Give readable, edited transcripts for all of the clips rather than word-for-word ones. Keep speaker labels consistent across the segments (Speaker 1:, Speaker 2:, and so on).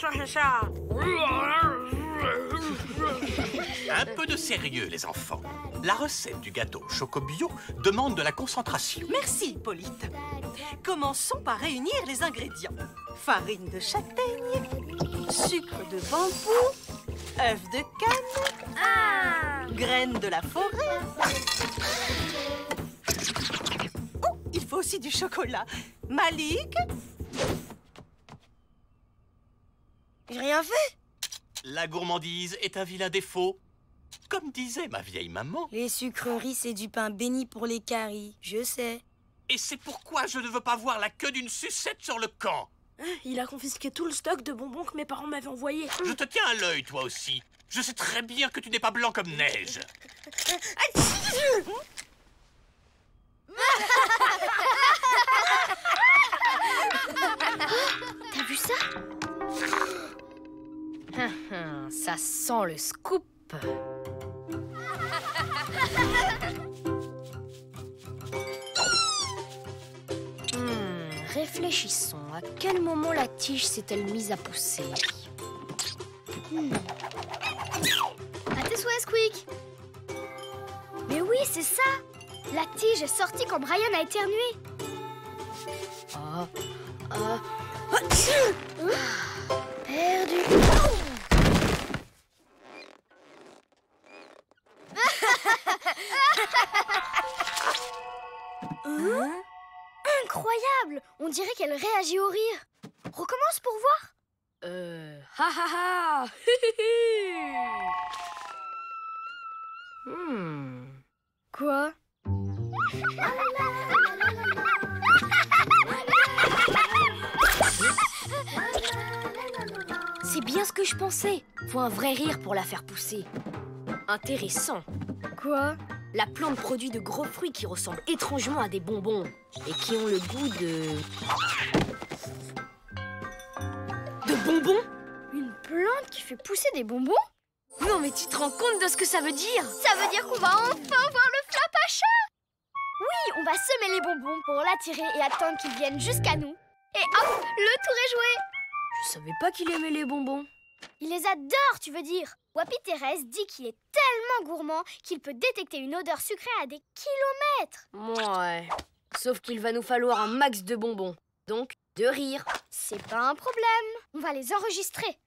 Speaker 1: ça, c'est ça.
Speaker 2: Un peu de sérieux, les enfants. La recette du gâteau Chocobio demande de la concentration.
Speaker 3: Merci, Hippolyte. Commençons par réunir les ingrédients. Farine de châtaigne, sucre de bambou, œufs de canne, graines de la forêt. Oh, il faut aussi du chocolat. Malik?
Speaker 4: J'ai rien fait.
Speaker 2: La gourmandise est un vilain défaut. Comme disait ma vieille maman.
Speaker 4: Les sucreries, c'est du pain béni pour les caries, je sais.
Speaker 2: Et c'est pourquoi je ne veux pas voir la queue d'une sucette sur le camp.
Speaker 1: Il a confisqué tout le stock de bonbons que mes parents m'avaient envoyé.
Speaker 2: Je te tiens à l'œil, toi aussi. Je sais très bien que tu n'es pas blanc comme neige.
Speaker 5: T'as vu ça? Ça sent le scoop. Réfléchissons. À quel moment la tige s'est-elle mise à pousser?
Speaker 6: À tes souhaits, Squeak. Mais oui, c'est ça. La tige est sortie quand Brian a éternué. Perdu. Incroyable! On dirait qu'elle réagit au rire. Recommence pour voir.
Speaker 5: Ha ha ha.
Speaker 6: Quoi?
Speaker 5: C'est bien ce que je pensais. Faut un vrai rire pour la faire pousser. Intéressant.
Speaker 6: Quoi?
Speaker 5: La plante produit de gros fruits qui ressemblent étrangement à des bonbons et qui ont le goût de bonbons?
Speaker 6: Une plante qui fait pousser des bonbons?
Speaker 5: Non mais tu te rends compte de ce que ça veut dire?
Speaker 6: Ça veut dire qu'on va enfin voir le Flapacha! Oui, on va semer les bonbons pour l'attirer et attendre qu'ils viennent jusqu'à nous. Et hop, le tour est joué!
Speaker 5: Je savais pas qu'il aimait les bonbons.
Speaker 6: Il les adore, tu veux dire? Wapi Thérèse dit qu'il est tellement gourmand qu'il peut détecter une odeur sucrée à des kilomètres.
Speaker 5: Ouais. Sauf qu'il va nous falloir un max de bonbons. Donc, de rire.
Speaker 6: C'est pas un problème. On va les enregistrer.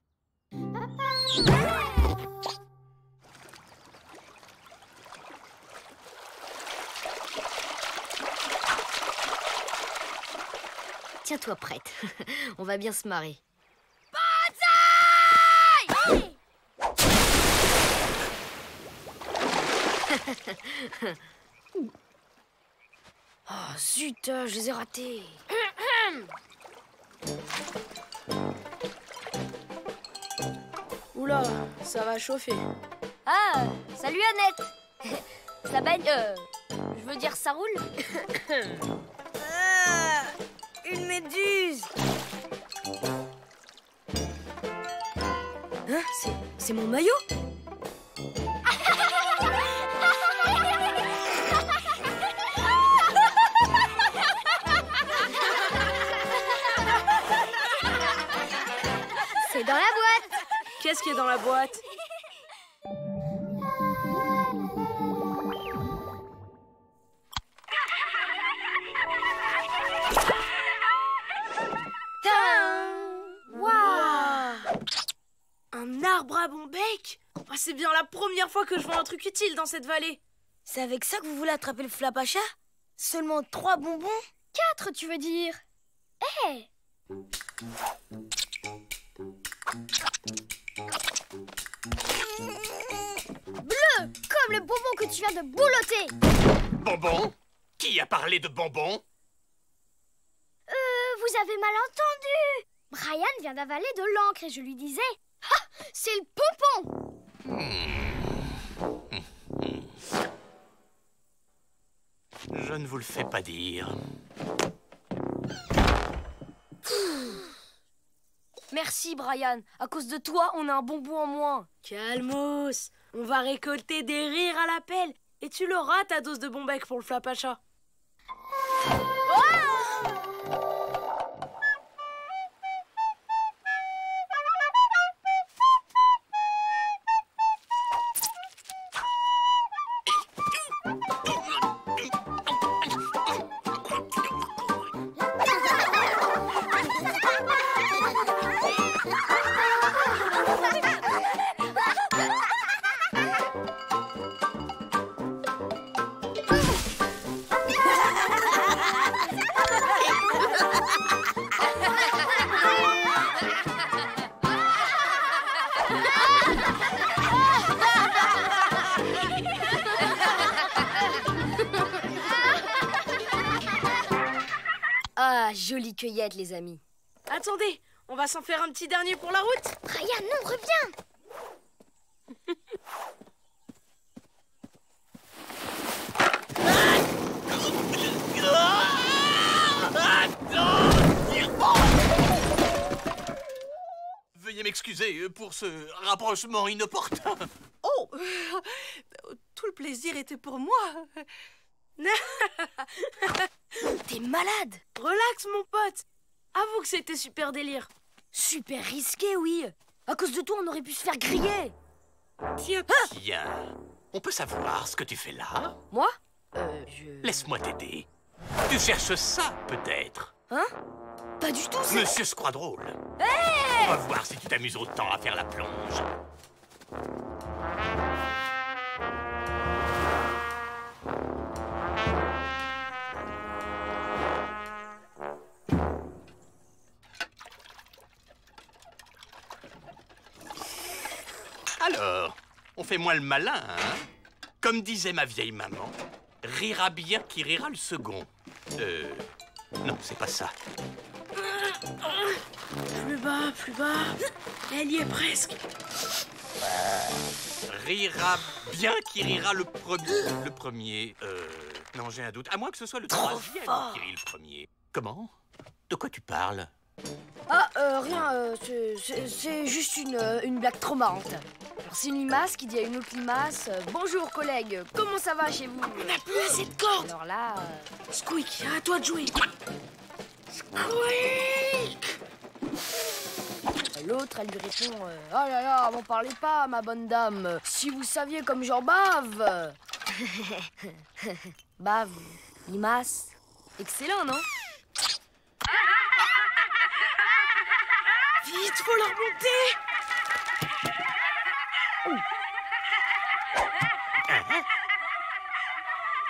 Speaker 5: Tiens-toi prête. On va bien se marrer. Oh zut, je les ai ratés.
Speaker 1: Oula, ça va chauffer.
Speaker 5: Ah, salut Annette. Ça baigne, je veux dire ça roule.
Speaker 4: Une méduse.
Speaker 5: Hein, c'est mon maillot.
Speaker 6: C'est dans la boîte.
Speaker 1: Qu'est-ce qui est dans la boîte? Un arbre à bon bec? Oh, c'est bien la première fois que je vois un truc utile dans cette vallée.
Speaker 4: C'est avec ça que vous voulez attraper le Flapacha? Seulement 3 bonbons?
Speaker 6: 4, tu veux dire? Hé! Bleu, comme le bonbon que tu viens de boulotter.
Speaker 2: Bonbons? Qui a parlé de bonbons?
Speaker 6: Vous avez mal entendu. Brian vient d'avaler de l'encre et je lui disais... Ah, c'est le pompon.
Speaker 2: Je ne vous le fais pas dire.
Speaker 5: Merci Brian. À cause de toi, on a un bonbon en moins.
Speaker 1: Calmos, on va récolter des rires à la pelle. Et tu l'auras ta dose de bon bec pour le Flapacha.
Speaker 4: Ah, jolie cueillette, les amis.
Speaker 1: Attendez, on va s'en faire un petit dernier pour la route.
Speaker 6: Ryan, non, reviens.
Speaker 2: Veuillez m'excuser pour ce rapprochement inopportun.
Speaker 3: Oh, tout le plaisir était pour moi.
Speaker 4: T'es malade.
Speaker 1: Relax, mon pote. Avoue que c'était super délire.
Speaker 4: Super risqué, oui. À cause de toi, on aurait pu se faire griller.
Speaker 2: Tiens, on peut savoir ce que tu fais là?
Speaker 4: Moi
Speaker 2: Laisse-moi t'aider. Tu cherches ça, peut-être?
Speaker 4: Hein? Pas du tout, c'est...
Speaker 2: Monsieur se croit drôle. On va voir si tu t'amuses autant à faire la plonge. Alors, on fait moins le malin, hein? Comme disait ma vieille maman, rira bien qui rira le second. Non, c'est pas ça.
Speaker 1: Plus bas, plus bas. Elle y est presque.
Speaker 2: Rira bien qui rira le premier. Le premier, non, j'ai un doute. À moins que ce soit le troisième qui rit le premier. Comment? De quoi tu parles?
Speaker 4: Ah, rien, c'est juste une blague trop marrante. Alors, c'est une limace qui dit à une autre limace bonjour collègue, comment ça va chez vous?
Speaker 1: On n'a plus assez de cordes.
Speaker 4: Alors là...
Speaker 1: Squeak, à toi de jouer. Squeak.
Speaker 4: L'autre, elle lui répond oh là là, m'en parlez pas, ma bonne dame. Si vous saviez comme j'en bave. Bave, limace. Excellent, non?
Speaker 1: Vite, faut la remonter.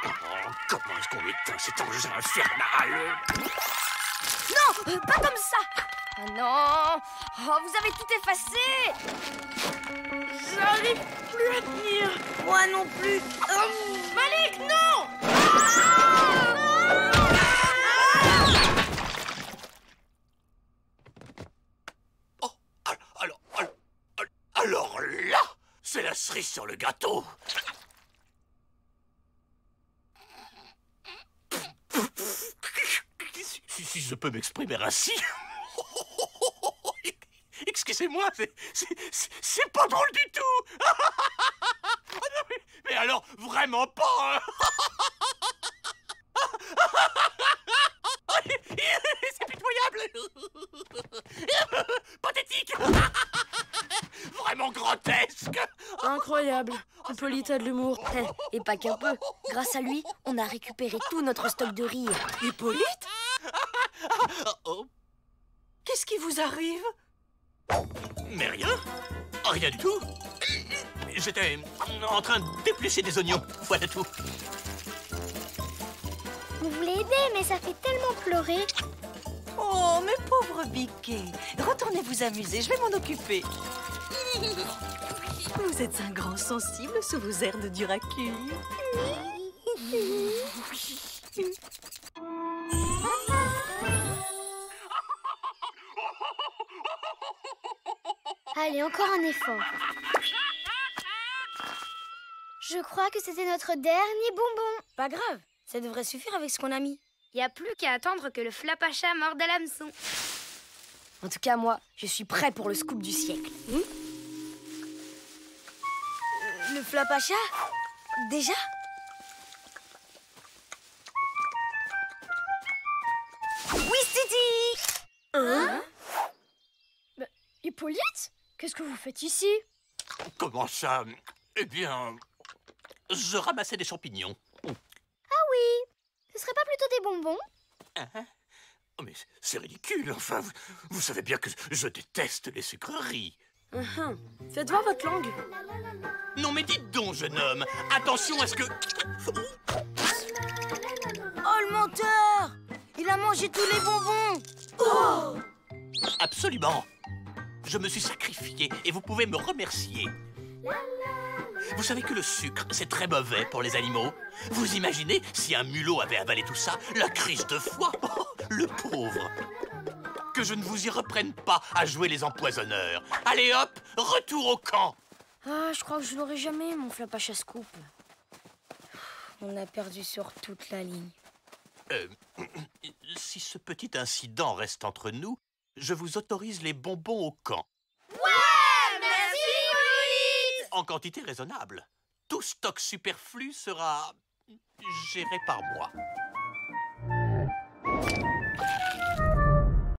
Speaker 2: Oh, comment est-ce qu'on éteint cet engin infernal?
Speaker 4: Non, pas comme ça. Ah non, oh, vous avez tout effacé.
Speaker 1: J'arrive plus à tenir.
Speaker 4: Moi non plus.
Speaker 1: Malik, non.
Speaker 2: Oh, alors là, c'est la cerise sur le gâteau. Si je peux m'exprimer ainsi. Excusez-moi, c'est pas drôle du tout. Mais alors, vraiment pas. C'est pitoyable. Pathétique. Vraiment grotesque.
Speaker 1: Incroyable. Hippolyte a de l'humour.
Speaker 4: Et pas qu'un peu. Grâce à lui, on a récupéré tout notre stock de rire.
Speaker 3: Hippolyte?
Speaker 2: Oh,
Speaker 3: Qu'est-ce qui vous arrive?
Speaker 2: mais rien. Rien du tout. J'étais en train d'éplucher des oignons. Voilà tout.
Speaker 6: Vous voulez aider, mais ça fait tellement pleurer.
Speaker 3: Oh, mes pauvres biquets. Retournez vous amuser, je vais m'en occuper. Vous êtes un grand sensible sous vos airs de Duracule.
Speaker 6: Allez, encore un effort. Je crois que c'était notre dernier bonbon.
Speaker 4: Pas grave, ça devrait suffire avec ce qu'on a mis.
Speaker 5: Y a plus qu'à attendre que le flapacha morde à l'hameçon.
Speaker 4: En tout cas, moi, je suis prêt pour le scoop du siècle. Le flapacha? Déjà? Oui, Titi!
Speaker 6: Hein? Hippolyte? Qu'est-ce que vous faites ici?
Speaker 2: Comment ça? Eh bien, je ramassais des champignons.
Speaker 6: Ah oui, ce serait pas plutôt des bonbons?
Speaker 2: Hein? Oh, mais c'est ridicule, enfin, vous savez bien que je déteste les sucreries.
Speaker 1: Faites voir votre langue.
Speaker 2: Non mais dites donc, jeune homme, attention à ce que...
Speaker 4: Oh, le menteur! Il a mangé tous les bonbons! Oh!
Speaker 2: Absolument. Je me suis sacrifié et vous pouvez me remercier. Vous savez que le sucre, c'est très mauvais pour les animaux. Vous imaginez si un mulot avait avalé tout ça? La crise de foie. Oh, le pauvre. Que je ne vous y reprenne pas à jouer les empoisonneurs. Allez hop, retour au camp.
Speaker 4: Ah, je crois que je l'aurai jamais, mon Flapacha Scoop. On a perdu sur toute la ligne.
Speaker 2: Si ce petit incident reste entre nous, je vous autorise les bonbons au camp.
Speaker 6: Ouais, merci, Hippolyte.
Speaker 2: En quantité raisonnable. Tout stock superflu sera géré par moi.